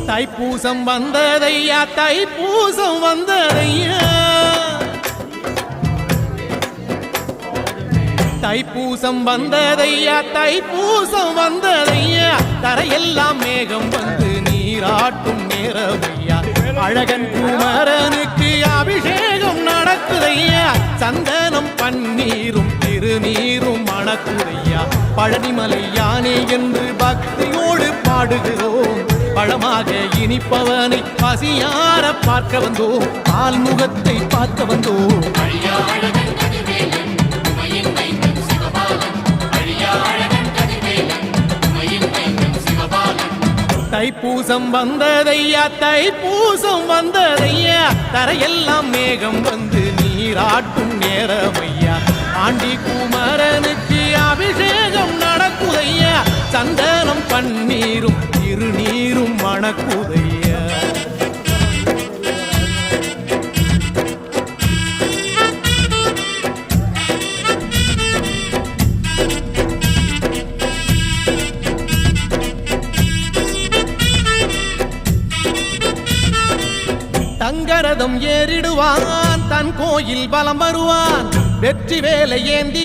தைப்பூசம் வந்ததையா தைப்பூசம் வந்ததையா தைப்பூசம் வந்ததையா தைப்பூசம் வந்ததையா தரையெல்லாம் மேகம் வந்து நீராட்டும் நேரமையா அழகன் குமரனுக்கு அபிஷேகம் நடக்குதையா சந்தனம் பன்னீரும் திருநீரும் மணக்குதையா பழனிமலை யானே என்று பக்தியோடு பாடுகிறோம் பழமாக இனிப்பவனை பசியார பார்க்க வந்தோம் ஆல்முகத்தை பார்க்க வந்தோம் தைப்பூசம் வந்ததையா தைப்பூசம் வந்ததையா தரையெல்லாம் மேகம் வந்து நீராட்டும் நேரமையா ஆண்டி குமரனுக்கு அபிஷேகம் நடக்குதையா சந்தனம் பன்னீரும் திருநீரும் மணக்குதையா தங்கரதம் ஏறிடுவான் தன் கோயில் பலம் வருவான் வெற்றி வேலை ஏந்தி